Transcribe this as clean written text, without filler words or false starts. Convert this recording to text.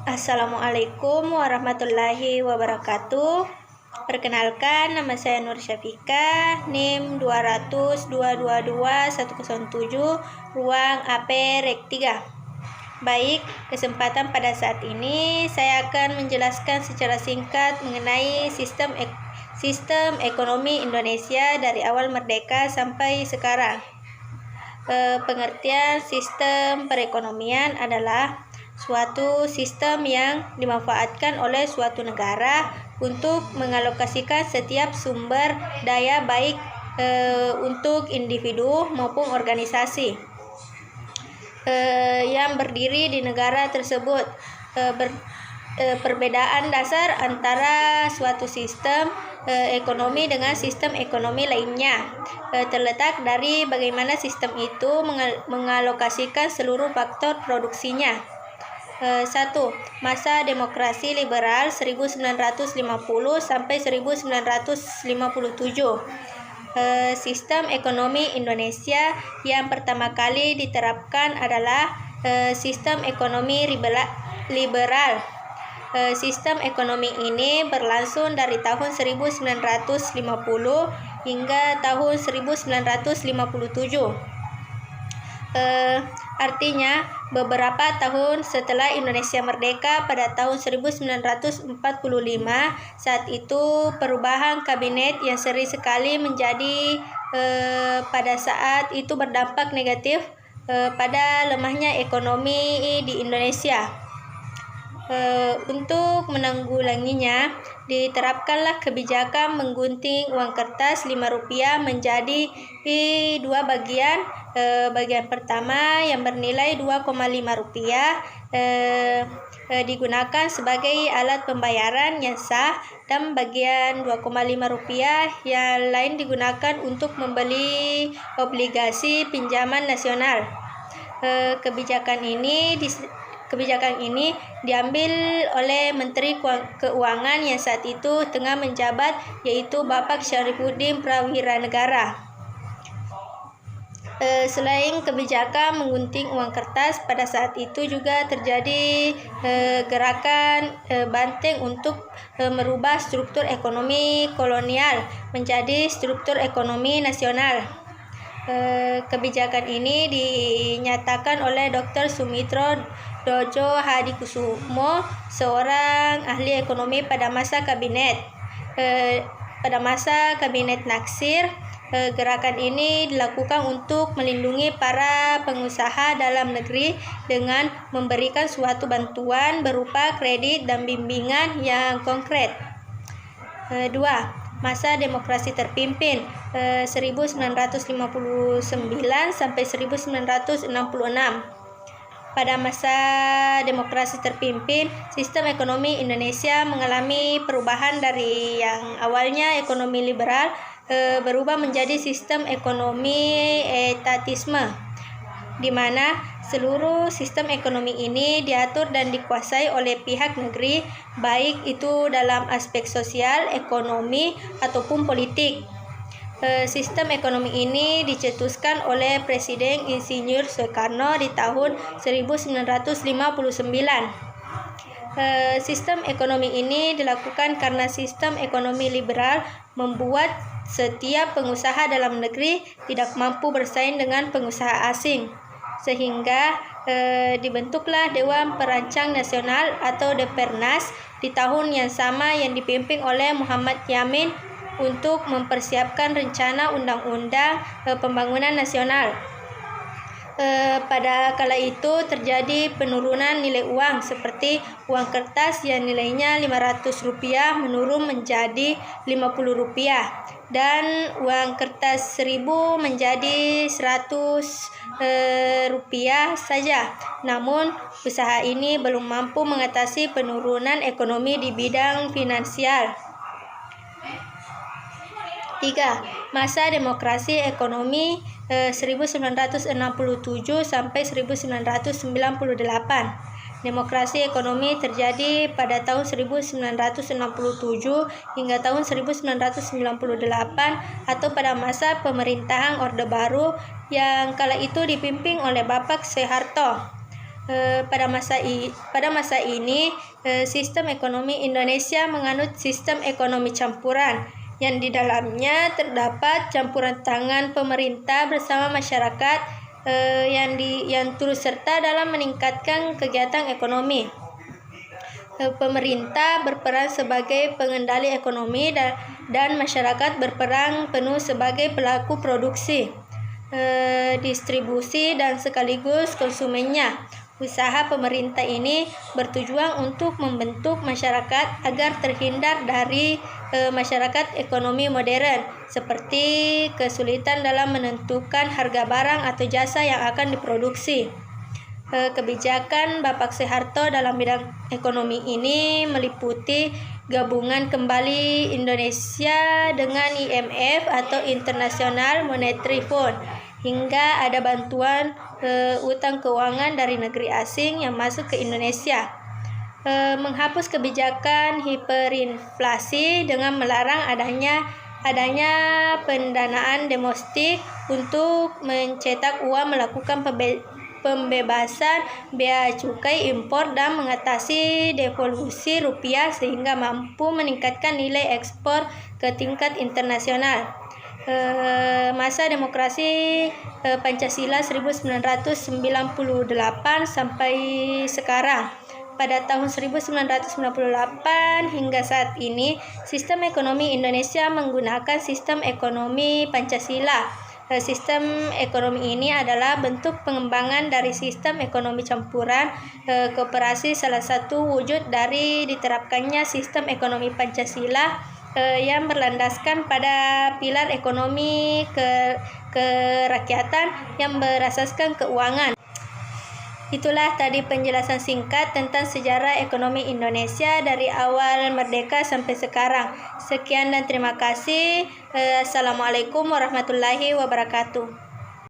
Assalamualaikum warahmatullahi wabarakatuh. Perkenalkan, nama saya Nur Syafika, NIM 200222107, ruang AP Rek 3. Baik, kesempatan pada saat ini saya akan menjelaskan secara singkat mengenai sistem ekonomi Indonesia dari awal merdeka sampai sekarang. Pengertian sistem perekonomian adalah suatu sistem yang dimanfaatkan oleh suatu negara untuk mengalokasikan setiap sumber daya baik untuk individu maupun organisasi yang berdiri di negara tersebut. Perbedaan dasar antara suatu sistem ekonomi dengan sistem ekonomi lainnya terletak dari bagaimana sistem itu mengalokasikan seluruh faktor produksinya. 1. Masa demokrasi liberal 1950 sampai 1957. Sistem ekonomi Indonesia yang pertama kali diterapkan adalah sistem ekonomi liberal. Sistem ekonomi ini berlangsung dari tahun 1950 hingga tahun 1957. Artinya beberapa tahun setelah Indonesia merdeka pada tahun 1945, saat itu perubahan kabinet yang sering sekali menjadi pada saat itu berdampak negatif pada lemahnya ekonomi di Indonesia. Untuk menanggulanginya, diterapkanlah kebijakan menggunting uang kertas Rp5 menjadi dua bagian. Bagian pertama yang bernilai Rp2,5 digunakan sebagai alat pembayaran yang sah, dan bagian Rp2,5 yang lain digunakan untuk membeli obligasi pinjaman nasional. Kebijakan ini diambil oleh Menteri Keuangan yang saat itu tengah menjabat, yaitu Bapak Syarifuddin Prawiranegara. Selain kebijakan menggunting uang kertas, pada saat itu juga terjadi gerakan Banteng untuk merubah struktur ekonomi kolonial menjadi struktur ekonomi nasional. Kebijakan ini dinyatakan oleh Dr. Sumitro Djojo Hadikusumo, seorang ahli ekonomi pada masa kabinet Natsir. Gerakan ini dilakukan untuk melindungi para pengusaha dalam negeri dengan memberikan suatu bantuan berupa kredit dan bimbingan yang konkret. 2. Masa demokrasi terpimpin 1959 sampai 1966. Pada masa demokrasi terpimpin, sistem ekonomi Indonesia mengalami perubahan dari yang awalnya ekonomi liberal berubah menjadi sistem ekonomi etatisme, di mana seluruh sistem ekonomi ini diatur dan dikuasai oleh pihak negeri, baik itu dalam aspek sosial, ekonomi, ataupun politik. Sistem ekonomi ini dicetuskan oleh Presiden Insinyur Soekarno di tahun 1959. Sistem ekonomi ini dilakukan karena sistem ekonomi liberal membuat setiap pengusaha dalam negeri tidak mampu bersaing dengan pengusaha asing, sehingga dibentuklah Dewan Perancang Nasional atau Depernas di tahun yang sama yang dipimpin oleh Muhammad Yamin untuk mempersiapkan rencana undang-undang pembangunan nasional. Pada kala itu terjadi penurunan nilai uang, seperti uang kertas yang nilainya Rp500 menurun menjadi Rp50 dan uang kertas Rp1.000 menjadi Rp100 saja. Namun usaha ini belum mampu mengatasi penurunan ekonomi di bidang finansial. 3. Masa demokrasi ekonomi 1967 sampai 1998. Demokrasi ekonomi terjadi pada tahun 1967 hingga tahun 1998 atau pada masa pemerintahan Orde Baru yang kala itu dipimpin oleh Bapak Soeharto. Pada masa ini sistem ekonomi Indonesia menganut sistem ekonomi campuran yang di dalamnya terdapat campuran tangan pemerintah bersama masyarakat yang turut serta dalam meningkatkan kegiatan ekonomi. Pemerintah berperan sebagai pengendali ekonomi dan masyarakat berperan penuh sebagai pelaku produksi, distribusi dan sekaligus konsumennya. Usaha pemerintah ini bertujuan untuk membentuk masyarakat agar terhindar dari masyarakat ekonomi modern seperti kesulitan dalam menentukan harga barang atau jasa yang akan diproduksi. Kebijakan Bapak Soeharto dalam bidang ekonomi ini meliputi gabungan kembali Indonesia dengan IMF atau International Monetary Fund, hingga ada bantuan utang keuangan dari negeri asing yang masuk ke Indonesia. Menghapus kebijakan hiperinflasi dengan melarang adanya pendanaan domestik untuk mencetak uang, melakukan pembebasan bea cukai impor dan mengatasi devaluasi rupiah sehingga mampu meningkatkan nilai ekspor ke tingkat internasional. Masa demokrasi Pancasila 1998 sampai sekarang. Pada tahun 1998 hingga saat ini, sistem ekonomi Indonesia menggunakan sistem ekonomi Pancasila. Sistem ekonomi ini adalah bentuk pengembangan dari sistem ekonomi campuran koperasi, salah satu wujud dari diterapkannya sistem ekonomi Pancasila yang berlandaskan pada pilar ekonomi kerakyatan yang berasaskan keuangan. Itulah tadi penjelasan singkat tentang sejarah ekonomi Indonesia dari awal merdeka sampai sekarang. Sekian dan terima kasih. Assalamualaikum warahmatullahi wabarakatuh.